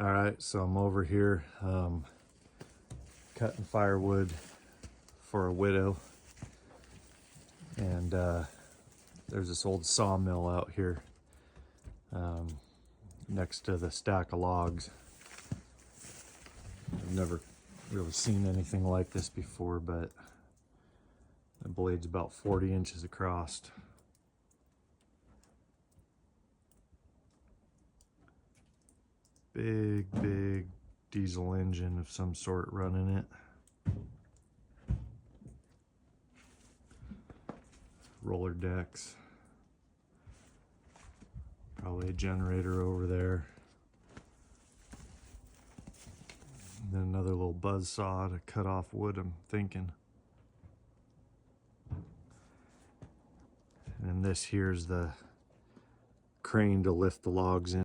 All right, so I'm over here cutting firewood for a widow, and there's this old sawmill out here next to the stack of logs. I've never really seen anything like this before, but the blade's about 40 inches across. Big diesel engine of some sort running it. Roller decks. Probably a generator over there. And then another little buzz saw to cut off wood, I'm thinking. And this here's the crane to lift the logs in.